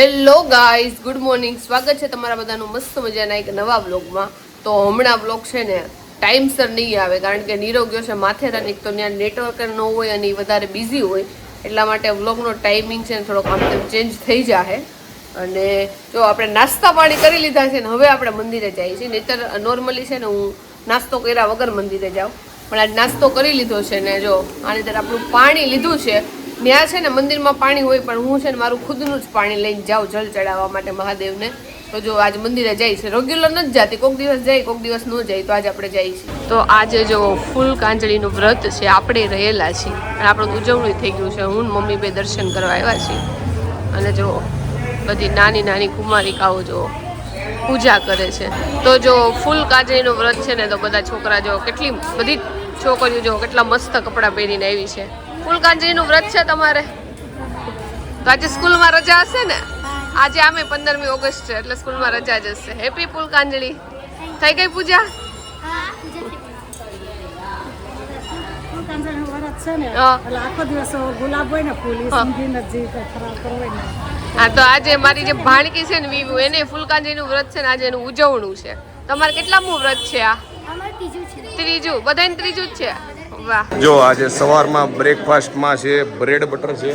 Hello guys, good morning. સ્વાગત છે તમારા બધાનું મસ્ત મજાના એક નવા બ્લોગમાં. તો હમણાં બ્લોગ છે ને ટાઈમસર નહીં આવે, કારણ કે નીરવ ગયો છે માથેરાન. તો ત્યાં નેટવર્ક ન હોય અને વધારે બિઝી હોય, એટલા માટે બ્લોગનો ટાઈમિંગ છે ને થોડોક આમ તેમ ચેન્જ થઈ જાય. અને જો આપણે નાસ્તા પાણી કરી લીધા છે ને હવે આપણે મંદિરે જઈએ છીએ. નહીંતર નોર્મલી છે ને હું નાસ્તો કર્યા વગર મંદિરે જાઉં, પણ આજ નાસ્તો કરી લીધો છે ને જો આની તરફ આપણું પાણી લીધું છે. ત્યાં છે ને મંદિરમાં પાણી હોય, પણ હું છે ને મારું ખુદનું જ પાણી લઈને જાઉં જલ ચડાવવા માટે મહાદેવને. તો જો આજ મંદિરે જાય છે, રેગ્યુલર નથી જતી, કોઈક દિવસ જાય કોઈક દિવસ ન જાય, તો આજે આપણે જઈએ છીએ. તો આજે જો ફૂલ કાંજળીનું વ્રત છે, આપણે રહેલા છીએ અને આપણું ઉજવણી થઈ ગયું છે. હું મમ્મી બે દર્શન કરવા આવ્યા છીએ અને જો બધી નાની નાની કુમારિકાઓ જો પૂજા કરે છે. તો જો ફૂલ કાંજળીનું વ્રત છે ને, તો બધા છોકરા જો કેટલી બધી છોકરીઓ જો કેટલા મસ્ત કપડાં પહેરીને આવી છે. ફૂલ કાંજળીનું વ્રત છે તમારે, તો આજે સ્કૂલમાં રજા હશે ને? આજે આમે 15મી ઓગસ્ટ છે એટલે સ્કૂલમાં રજા જ હશે. હેપી ફૂલ કાંજળી. થઈ ગઈ પૂજા? હા, તો આજે મારી જે ભાણકી છે ને વીવુ, એને ફૂલ કાંજળીનું વ્રત છે ને, આજે એનું ઉજવણું છે. તમારે કેટલામું વ્રત છે આ? ત્રીજું. બધાને ત્રીજું જ છે. વાહ. જો આજે સવારમાં બ્રેકફાસ્ટમાં છે બ્રેડ બટર છે,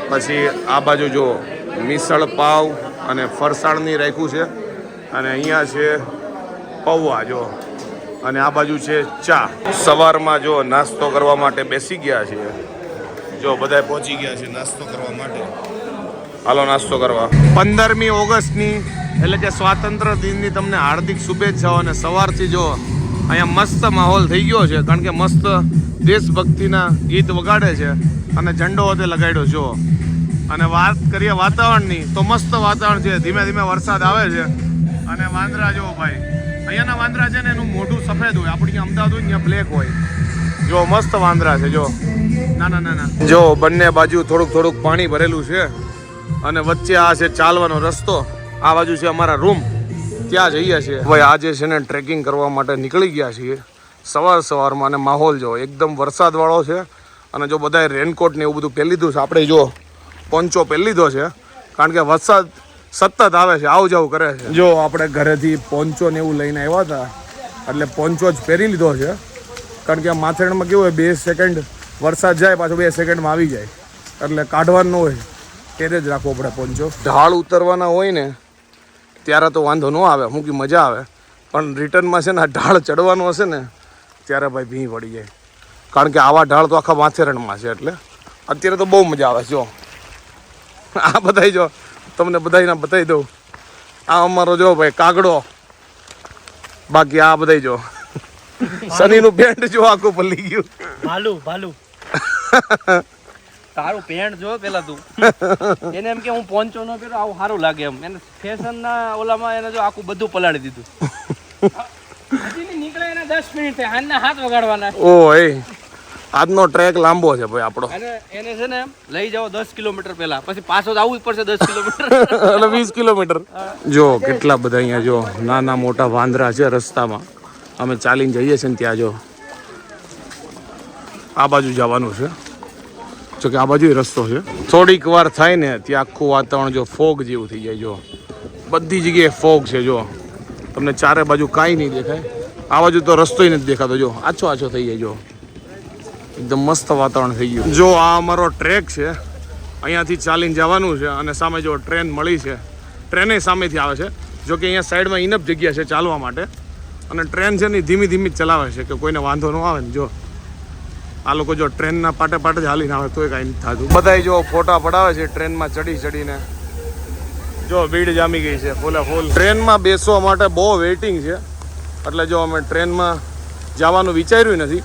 પછી આ બાજુ જો મિસળ પાવ અને ફરસાણની રાખ્યું છે, અને અહીંયા છે પૌવા જો, અને આ બાજુ છે ચા. સવારમાં જો નાસ્તો કરવા માટે બેસી ગયા છીએ. જો બધા પહોંચી ગયા છે નાસ્તો કરવા માટે. હાલો નાસ્તો કરવા. 15મી ઓગસ્ટની એટલે કે સ્વાતંત્ર્ય દિનની તમને હાર્દિક શુભેચ્છાઓ. અને સવારથી જો અહીંયા મસ્ત માહોલ થઈ ગયો છે, કારણ કે મસ્ત દેશભક્તિના ગીત વગાડે છે અને ઝંડો તે લગાડ્યો જો. અને વાત કરીએ વાતાવરણની, તો મસ્ત વાતાવરણ છે. ધીમે ધીમે વરસાદ આવે છે. અને વાંદરા જો ભાઈ, અહીંયાના વાંદરા છે ને એનું મોઢું સફેદ હોય, આપણે અહીંયા અમદાવાદ હોય ત્યાં બ્લેક હોય. જો મસ્ત વાંદરા છે જો, નાના નાના. જો બંને બાજુ થોડુંક થોડુંક પાણી ભરેલું છે, અને વચ્ચે આ છે ચાલવાનો રસ્તો. આ બાજુ છે અમારા રૂમ, ત્યાં જઈએ છીએ. ભાઈ આજે છે ને ટ્રેકિંગ કરવા માટે નીકળી ગયા છીએ સવારમાં. અને માહોલ જો એકદમ વરસાદવાળો છે. અને જો બધાએ રેનકોટ ને એવું બધું પહેરી લીધું છે. આપણે જો પોન્ચો પહેરી લીધો છે, કારણ કે વરસાદ સતત આવે છે, આવ જાવ કરે છે. જો આપણે ઘરેથી પોન્ચો ને એવું લઈને આવ્યા હતા, એટલે પોન્ચો જ પહેરી લીધો છે, કારણ કે માથેરાનમાં કેવું હોય 2 સેકન્ડ વરસાદ જાય, પાછો 2 સેકન્ડમાં આવી જાય, એટલે કાઢવાનું હોય, ત્યારે જ રાખવો પડે પોન્ચો. ઢાળ ઉતરવાના હોય ને ત્યારે તો વાંધો ન આવે, મૂકી મજા આવે, પણ રિટર્નમાં છે ને ઢાળ ચડવાનું હશે ને ત્યારે ભાઈ ભીં પડી જાય, કારણ કે આવા ઢાળ તો આખા માથેરાનમાં છે. એટલે અત્યારે તો બહુ મજા આવે. જો આ બધાય જો તમને બધાને બતાવી દઉં, આ અમારો જો ભાઈ કાગડો, બાકી આ બધાય જો સનીનું પેન્ટ જો આખું પલ્લી ગયું. ભાલુ તારું પેન્ટ જો પેલા તું એને એમ કે હું પોન્ચો ન પહેરો, આવું સારું લાગે એમ. એને ફેશનના ઓલામાં એને જો આખું બધું પલાળી દીધું. હજી નીકળે એને 10 મિનિટ થાય, હાથના હાથ વગાડવાના. ઓય આજનો ટ્રેક લાંબો છે ભાઈ આપણો. અને એને છે ને લઈ જાઓ 10 કિલોમીટર પહેલા, પછી પાછો આવવું જ પડશે 10 કિલોમીટર એટલે 20 કિલોમીટર. જો કેટલા બધા અહીંયા જો નાના મોટા વાંદરા છે રસ્તામાં. અમે ચાલીને જઈએ છીએ ને ત્યાં જો આ બાજુ જવાનું છે, જો કે આ બાજુ રસ્તો છે. થોડીક વાર થાય ને ત્યાં આખું વાતાવરણ જો ફોગ જેવું થઈ જાય. જો બધી જગ્યાએ ફોગ છે. જો તમને ચારે બાજુ કાંઈ નહીં દેખાય. આ બાજુ તો રસ્તો નથી દેખાતો. જો આછો થઈ જાય. જો એકદમ મસ્ત વાતાવરણ થઈ ગયું. જો આ અમારો ટ્રેક છે, અહીંયાથી ચાલીને જવાનું છે. અને સામે જો ટ્રેન મળી છે, ટ્રેને સામેથી આવે છે. જો કે અહીંયા સાઈડમાં ઇનફ જગ્યા છે ચાલવા માટે, અને ટ્રેન છે ને ધીમી ધીમી ચલાવે છે કે કોઈને વાંધો ન આવે ને. જો આ લોકો જો ટ્રેનના પાટે જ હાલીને આવે તોય કાંઈ નથી થતું. બધાય જો ફોટા પડાવે છે ટ્રેનમાં ચડીને. જો ભીડ જામી ગઈ છે ફૂલે ફૂલ. ટ્રેનમાં બેસવા માટે બહુ વેઇટિંગ છે, એટલે જો અમે ટ્રેનમાં જવાનું વિચાર્યું નથી,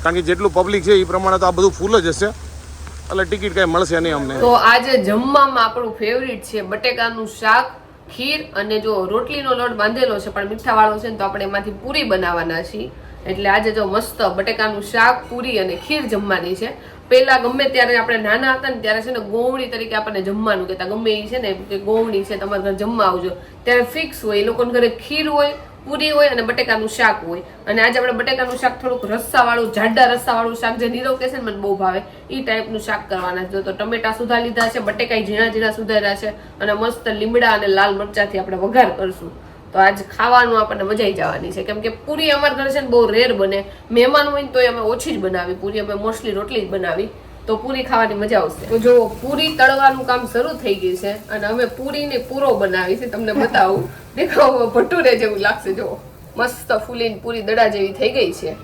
કારણ કે જેટલું પબ્લિક છે એ પ્રમાણે તો આ બધું ફૂલ જ હશે, એટલે ટિકિટ કાંઈ મળશે નહીં અમને. તો આજે જમવામાં આપણું ફેવરિટ છે બટેકાનું શાક, ખીર, અને જો રોટલીનો લોટ બાંધેલો છે પણ મીઠા વાળો છે ને, તો આપણે એમાંથી પૂરી બનાવવાના છીએ. એટલે આજે જો મસ્ત બટેકાનું શાક, પૂરી અને ખીર જમવાની છે. પહેલા ગમે ત્યારે આપણે નાના હતા ને ત્યારે છે ને ગોવણી તરીકે આપણને જમવાનું કહેતા. ગમે એ છે ને કે ગોવણી છે તમારા ઘરે જમવા આવજો, ત્યારે ફિક્સ હોય. એ લોકોના ઘરે ખીર હોય, પૂરી હોય અને બટેકાનું શાક હોય. અને આજે આપણે બટેકાનું શાક થોડુંક રસ્સાવાળું, જાડા રસ્સાવાળું શાક, જે નીરવ કહે છે ને મને બહુ ભાવે, એ ટાઈપનું શાક કરવાના છે. તો ટમેટા સુધા લીધા છે, બટેકા ઝીણા ઝીણા સુધાર્યા છે, અને મસ્ત લીમડા અને લાલ મરચાથી આપણે વઘાર કરશું. તો આજ ખાવાનું આપણને મજા આવી જવાની છે, કેમ કે પૂરી અમારા ઘરે છે ને બહુ રેર બને. મહેમાન હોય ને તો અમે ઓછી જ બનાવી પૂરી, અમે મોસ્ટલી રોટલી જ બનાવી. તો પૂરી ખાવાની મજા આવશે. તો જો પૂરી તળવાનું કામ શરૂ થઈ ગયું છે, અને અમે પૂરીને પૂરો બનાવી છે. તમને બતાવું, દેખાવ ભટુરે જેવું લાગશે. જો મસ્ત ફૂલીને પૂરી દડા જેવી થઈ ગઈ છે.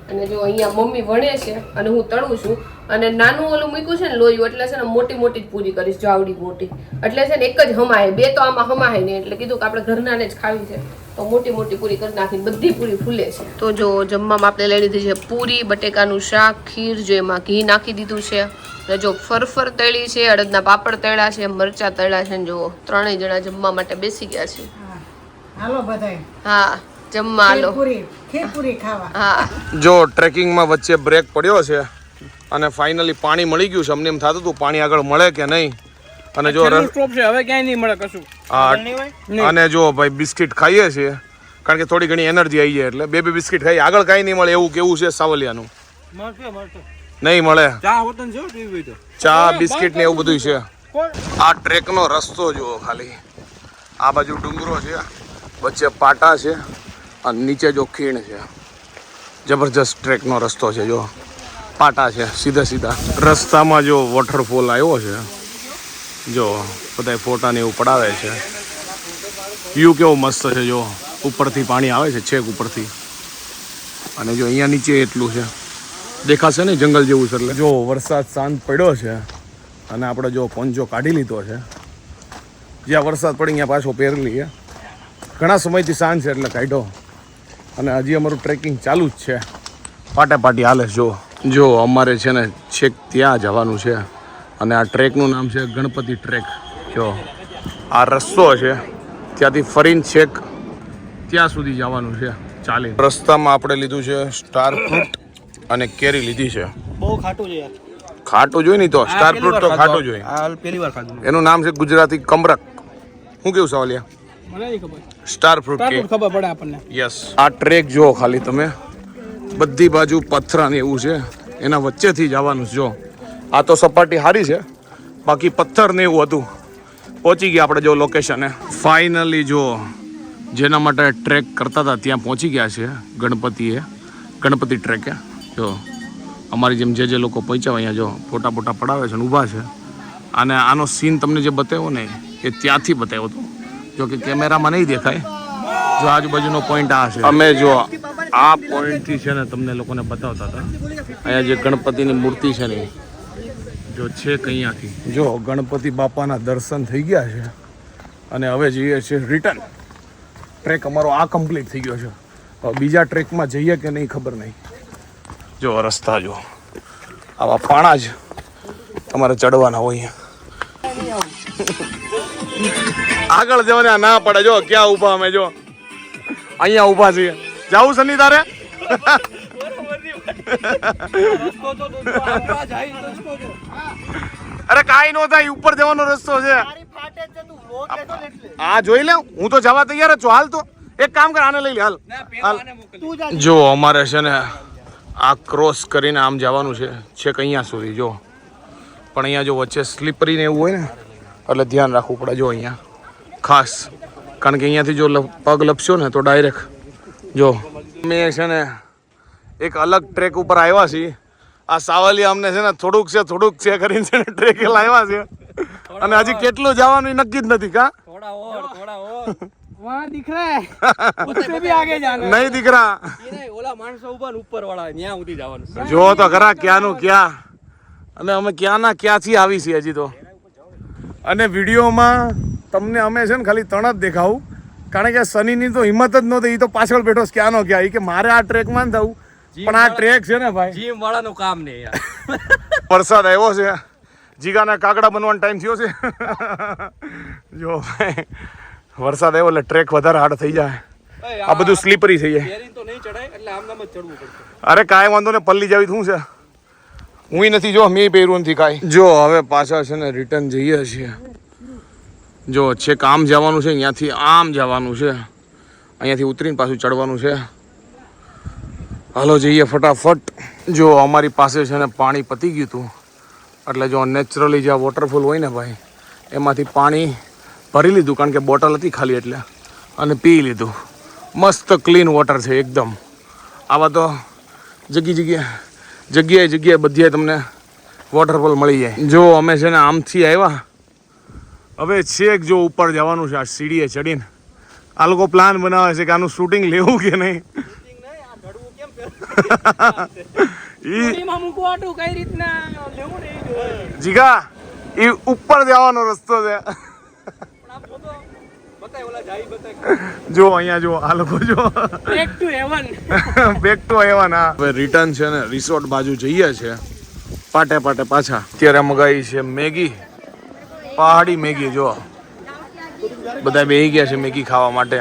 અને જો અહીંયા મમ્મી વણે છે અને હું તળું છું. અને નાનું ઓલું મૂક્યું છે ને લોયું, એટલે છે ને મોટી મોટી જ પૂરી કરીશ. જો આવડી મોટી, એટલે છે ને એક જ હમાય, બે તો આમાં હમાય નહીં. એટલે કીધું કે આપણે ઘરનાને જ ખાવી છે, તો મોટી મોટી પૂરી કરી નાખીને બધી પૂરી ફૂલે છે. તો જો જમવામાં આપણે લઈ લીધી છે પૂરી, બટેકાનું શાક, ખીર, જો એમાં ઘી નાખી દીધું છે. અને જો ફરફર તળી છે, અડદના પાપડ તળ્યા છે, મરચા તળ્યા છે. જો ત્રણેય જણા જમવા માટે બેસી ગયા છે. હાલો બધાય. હા, જમવા હાલો. ખીરપુરી ખાવા. હા, જો ટ્રેકિંગમાં વચ્ચે બ્રેક પડ્યો છે અને ફાઇનલી પાણી મળી ગયું છે. અમને એમ થતું હતું પાણી આગળ મળે કે નહીં. અને જો સ્ટોપ છે, હવે ક્યાંય નહીં મળે કશું. અને જો ભાઈ બિસ્કિટ ખાઈએ છીએ, કારણ કે થોડી ઘણી એનર્જી આવી જાય, એટલે બે બિસ્કિટ ખાઈએ. આગળ કાંઈ નહીં મળે એવું કેવું છે સાવલિયાનું. નહીં મળે. ચા, બિસ્કિટ ને એવું બધું છે. આ ટ્રેકનો રસ્તો જુઓ ખાલી. આ બાજુ ડુંગરો છે, વચ્ચે પાટા છે, અને નીચે જો ખીણ છે. જબરજસ્ત ટ્રેકનો રસ્તો છે. જો પાટા છે સીધા સીધા. રસ્તામાં જો વોટરફોલ આવ્યો છે. જો બધા ફોટા ને એવું પડાવે છે. વ્યૂ કેવો મસ્ત છે. જો ઉપરથી પાણી આવે છે, છેક ઉપરથી. અને જો અહીંયા નીચે એટલું છે, દેખાશે ને જંગલ જેવું છે. એટલે જો વરસાદ શાંત પડ્યો છે, અને આપણે જો પોંચો કાઢી લીધો છે. જ્યાં વરસાદ પડી ત્યાં પાછો પહેરી લઈએ. ઘણા સમયથી શાંત છે એટલે કાઢ્યો. અને હજી અમારું ટ્રેકિંગ ચાલુ જ છે, પાટે પાટી હાલે. જો અમારે છે ને છેક ત્યાં જવાનું છે. અને આ ટ્રેકનું નામ છે ગણપતિ ટ્રેક. જો આ રસ્તો છે, ત્યાંથી ફરીને છેક ત્યાં સુધી જવાનું છે ચાલી. રસ્તામાં આપણે લીધું છે સ્ટાર ફ્રૂટ અને કેરી લીધી છે. બહુ ખાટું છે યાર. ખાટું જોઈ નહીં તો સ્ટાર ફ્રૂટ તો ખાટું જોઈ. પહેલી વાર ખાધું. એનું નામ છે ગુજરાતી કમરક. શું કેવું સવાલિયા? મને નહીં ખબર. Star fruit cake. ખબર પડે આપણને. યસ. આ ટ્રેક જો ખાલી તમે, બધી બાજુ પથ્થરા ને એવું છે, એના વચ્ચેથી જવાનું છે. જો આ તો સપાટી સારી છે, બાકી પથ્થર ને એવું હતું. પહોંચી ગયા આપણે જો લોકેશને. ફાઇનલી જો જેના માટે ટ્રેક કરતા હતા ત્યાં પહોંચી ગયા છે. ગણપતિ ટ્રેકે. જો અમારી જેમ જે લોકો પહોંચ્યા અહીંયા જો ફોટા પડાવે છે ને ઊભા છે. અને આનો સીન તમને જે બતાવ્યો ને એ ત્યાંથી બતાવ્યો હતો. જો કે કેમેરામાં નહીં દેખાય. જો આજુબાજુનો પોઈન્ટ આ છે. અમે જો આ પોઈન્ટથી છે ને તમને લોકોને બતાવતા હતા. અહીંયા જે ગણપતિની મૂર્તિ છે ને જો છેક અહીંયાથી. જો ગણપતિ બાપાના દર્શન થઈ ગયા છે, અને હવે જઈએ છીએ રિટર્ન. ટ્રેક અમારો આ કમ્પ્લીટ થઈ ગયો છે. હવે બીજા ટ્રેકમાં જઈએ કે નહીં ખબર નહીં. જો રસ્તા જો આવા પાણા જ તમારે ચડવાના હોય. આગળ જવાના ના પડે. જો ક્યાં ઊભા અમે, જો અહીંયા ઊભા છીએ. જાવું સની તારે? અરે કાઈ નો થાય, ઉપર જવાનો રસ્તો છે. હા જોઈ લે, હું તો જવા તૈયાર જ છું. હાલ તો એક કામ કર, આને લઈ લે. હાલ. જો અમારે છે ને આ ક્રોસ કરીને આમ જવાનું છે છેક અહીંયા સુધી. જો પણ અહીંયા જો વચ્ચે સ્લીપરી ને એવું હોય ને, એટલે ધ્યાન રાખવું પડે. જો અહીંયા ખાસ, કારણ કે અહીંયાથી જો પગ લપસ્યો ને તો ડાયરેક્ટ જો મેં છે ને એક અલગ ટ્રેક ઉપર આવ્યા છીએ. આ સાવલિયા અમને છે ને થોડુંક છે કરીને છે ને ટ્રેકે લાવ્યા છે. અને હજી કેટલું જવાનું એ નક્કી જ નથી. કા થોડા ઓર વહાં દિખ રહા હે, उससे भी आगे जाना નહીં દીકરા. ઓલા માણસો ઉભા ને ઉપર વાળા ત્યાં સુધી જવાનું. જો તો ખરા ક્યાંનું ક્યાં, અને અમે ક્યાંના ક્યાંથી આવી છીએ હજી તો. અને વિડીયોમાં તમને અમે છે ને ખાલી ત્રણ જ દેખાવું, કારણ કે સનીની તો હિંમત જ નહોતી. એ તો પાછળ બેઠો ક્યાંનો ક્યાં, કે મારે આ ટ્રેકમાં જ થવું. પણ આ ટ્રેક છે ને ભાઈ, જીમ વાળાનું કામ નહીં યાર. વરસાદ આવ્યો છે, જીગાના કાકડા બનવાનો ટાઈમ થયો છે. જો ભાઈ વરસાદ આવ્યો એટલે ટ્રેક વધારે હાર્ડ થઈ જાય. આ બધું સ્લીપરી થઈ જાય. તો નહીં ચડાય એટલે આમ નામ જ ચડવું પડશે. અરે કાંઈ વાંધો ને, પલ્લી જાવી શું છે. હું નથી, જો મેં પહેર્યું નથી કાંઈ. જો હવે પાછા છે ને રિટર્ન જઈએ છીએ. જો છેક આમ જવાનું છે, અહીંયાથી આમ જવાનું છે. અહીંયાથી ઉતરીને પાછું ચડવાનું છે. હાલો જઈએ ફટાફટ. જો અમારી પાસે છે ને પાણી પતી ગયું હતું, એટલે જો નેચરલી જ્યાં વોટરફોલ હોય ને ભાઈ એમાંથી પાણી ભરી લીધું, કારણ કે બોટલ હતી ખાલી એટલે, અને પી લીધું. મસ્ત ક્લીન વોટર છે એકદમ. આવા તો જગ્યાએ બધીએ તમને વોટરફોલ મળી જાય. જો અમે છે ને આમથી આવ્યા, હવે છેક જો ઉપર જવાનું છે આ સીડીએ ચડીને. આ લોકો પ્લાન બનાવે છે કે આનું શૂટિંગ લેવું કે નહીં. જીગા એ ઉપર જવાનો રસ્તો છે. જો અહીંયા જો આ લોકો જો બેક ટુ હેવન. હા હવે રિટર્ન છે ને રિસોર્ટ બાજુ જઈએ છે પાટે પાછા. અત્યારે મગાઈ છે મેગી, પહાડી મેગી. જો બધા બેહી ગયા છે મેગી ખાવા માટે.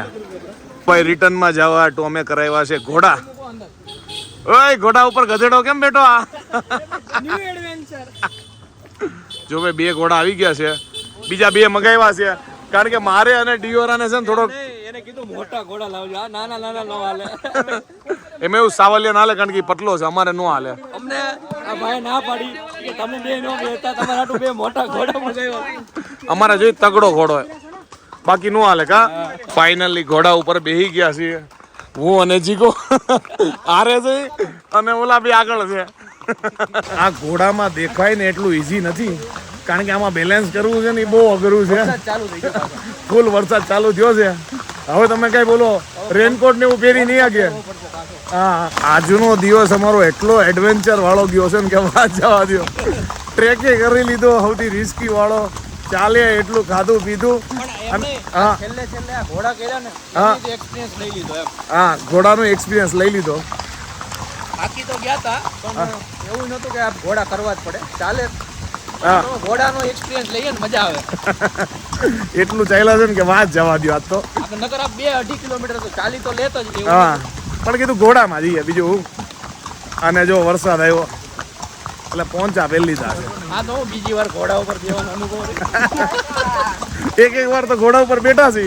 ભાઈ રિટર્નમાં જવા ટોમે કરાવ્યા છે ઘોડા. ઓય ઘોડા ઉપર ગધેડો કેમ બેઠો આ? જો ભાઈ 2 ઘોડા આવી ગયા છે, બીજા 2 મગાવ્યા છે, કારણ કે મારે અને ડિયોરાને છે ને થોડો એને કીધું મોટા ઘોડા લાવજો, આ નાના નો હાલે. એમ એવું સાવલિયા ના હાલે, કારણ કે પતલો છે, અમારે નો હાલે. અમને આ ભાઈ ના પાડી કે તમે 2 નો બેતા, તમારા 2 મોટા ઘોડા મગાવ્યા. અમારે જોઈ તગડો ઘોડો હોય, બાકી નો હાલે. કા ફાઇનલી ઘોડા ઉપર બેહી ગયા છીએ, હું અને જીગો હારે છે અને ઓલા બી આગળ છે. આ ઘોડામાં દેખાય ને એટલું ઈઝી નથી, કારણ કે આમાં બેલેન્સ કરવું છે ને એ બહુ અઘરું છે. ફૂલ વરસાદ ચાલુ થયો છે. હવે તમે કઈ બોલો, રેનકોટ ને એવું પહેરી નહીં આગે. હા આજનો દિવસ અમારો એટલો એડવેન્ચર વાળો ગયો છે ને કે વાત જવા દો. ટ્રેકે કરી લીધો સૌથી રિસ્કી વાળો, ચાલે એટલું ખાધું પીધું. હા ઘોડા કર્યા ને એક્સપિરિયન્સ લઈ લીધો એમ. હા ઘોડાનો એક્સપિરિયન્સ લઈ લીધો. બાકી તો ગયા હતા પણ એવું નહોતું કે આ ઘોડા કરવા જ પડે, ચાલે. હા ઘોડાનો એક્સપિરિયન્સ લઈએ ને મજા આવે. એટલું ચાલ્યા છે ને કે વાત જવા દો. આજ તો નકર આ 2-2.5 કિલોમીટર તો ચાલી તો લેતો જ. હા પણ કીધું ઘોડામાં જઈએ બીજું. અને જો વરસાદ આવ્યો એટલે પહોંચા પહેલી લીધા છે. હા તો બીજી વાર ઘોડા ઉપર બેવાનો અનુભવ. એક વાર તો ઘોડા ઉપર બેઠા છે.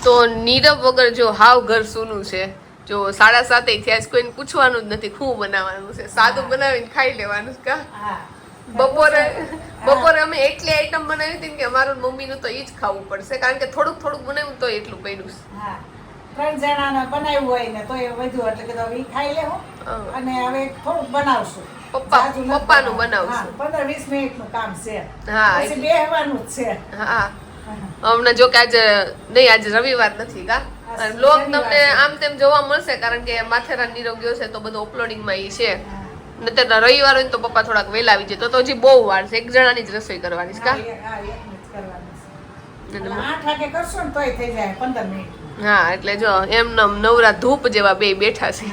તો નીરવ વગર જો હાવ ઘર સૂનું છે. જો 7:30 થયા છે, કોઈને પૂછવાનું જ નથી શું બનાવવાનું છે, સાદું બનાવીને ખાઈ લેવાનું છે. કા બપોરે અમે એટલી આઈટમ બનાવી હતી કે અમારું મમ્મીનું તો એ જ ખાવું પડશે, કારણ કે થોડુંક બનાવ્યું તો એટલું પડ્યું છે. 3 જણાને બનાવ્યું હોય ને તો એ વધુ, એટલે કે હવે ખાઈ લેવું અને હવે થોડુંક બનાવશું. પપ્પાનું બનાવશું. 15-20 મિનિટનું કામ છે. હા પછી બેહવાનું જ છે. હા હમણાં જો કે આજે રવિવાર નથી. કા બ્લોગ તમને આમ તેમ જોવા મળશે, કારણ કે માથેરાન નીરવ ગયો છે તો બધું અપલોડિંગમાં ઈ છે. નતર રવિવાર હોય તો પપ્પા થોડાક વહેલા આવી જાય, તો હજી બહુ વાર છે. 1 જણાની જ રસોઈ કરવાની છે. કા 8 વાગે કરશો ને તોય થઈ જાય 15 મિનિટ. હા એટલે જો એમનેમ નવરા ધૂપ જેવા બે બેઠા છે.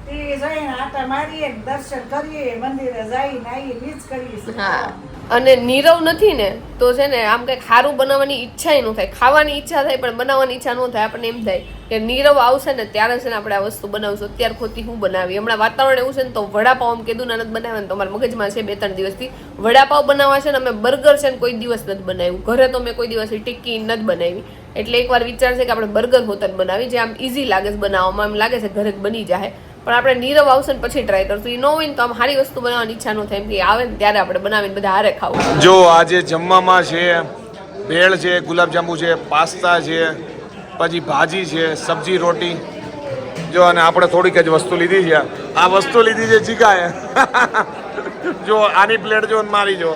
ટીવી જોઈને આટા મારીએ, દર્શન કરીએ, મંદિરે જઈને આવીએ, નીચ કરીએ. હા અને નીરવ નથી ને તો છે ને આમ કંઈક સારું બનાવવાની ઈચ્છા ન થાય. ખાવાની ઈચ્છા થાય પણ બનાવવાની ઈચ્છા ન થાય. આપણને એમ થાય કે નીરવ આવશે ને ત્યારે છે ને આપણે આ વસ્તુ બનાવશું. અત્યાર ખોટી હું બનાવી. હમણાં વાતાવરણ એવું છે ને તો વડાપાવ આમ કીધું ને નથી બનાવ્યા ને તો અમારા મગજમાં છે 2-3 દિવસથી વડાપાવ બનાવવા છે ને. અમે બર્ગર છે ને કોઈ દિવસ નથી બનાવ્યું ઘરે, તો મેં કોઈ દિવસ ટિક્કી નથી બનાવી. એટલે એકવાર વિચાર છે કે આપણે બર્ગર હોતન બનાવી, જે આમ ઇઝી લાગે છે બનાવવામાં, એમ લાગે છે ઘરે જ બની જાય. પણ આપણે નીરવ આવશે ને પછી ટ્રાય કરશું. એ ન હોય ને તો આમ સારી વસ્તુ બનાવવાની ઈચ્છા ન થાય, એમ કે આવે ને ત્યારે આપણે બનાવીને બધા હારે ખાવું. જો આજે જમવામાં છે ભેળ છે, ગુલાબજાંબુ છે, પાસ્તા છે, પછી ભાજી છે, સબ્જી રોટી. જો અને આપણે થોડીક જ વસ્તુ લીધી છે. આ વસ્તુ લીધી છે જીગાએ. જો આની પ્લેટ જો મારી જો.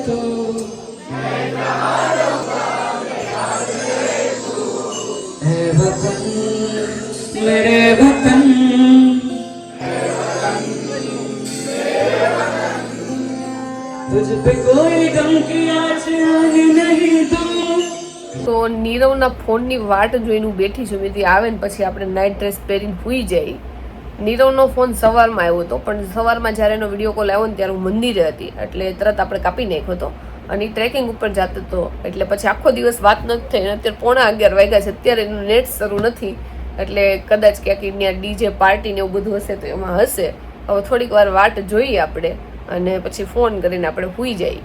तू है वतन मेरे वतन तुझ पे कोई गम की आँच आने नहीं दूं તો નીરવના ફોનની વાટ જોઈને હું બેઠી છું. મેં આવે ને પછી આપણે નાઇટ ડ્રેસ પહેરીને સૂઈ જઈ. નીરવનો ફોન સવારમાં આવ્યો હતો, પણ સવારમાં જ્યારે એનો વિડીયો કોલ આવ્યો ને ત્યારે હું મંદિરે હતી, એટલે તરત આપણે કાપી નાખ્યો હતો અને ટ્રેકિંગ ઉપર જતો હતો. એટલે પછી આખો દિવસ વાત નથી થઈ. અત્યારે 11:15 વાગ્યા છે, અત્યારે એનું નેટ શરૂ નથી, એટલે કદાચ ક્યાંક ત્યાં ડીજે પાર્ટી ને એવું બધું હશે તો એમાં હશે. હવે થોડીક વાર વાટ જોઈએ આપણે અને પછી ફોન કરીને આપણે સૂઈ જઈએ.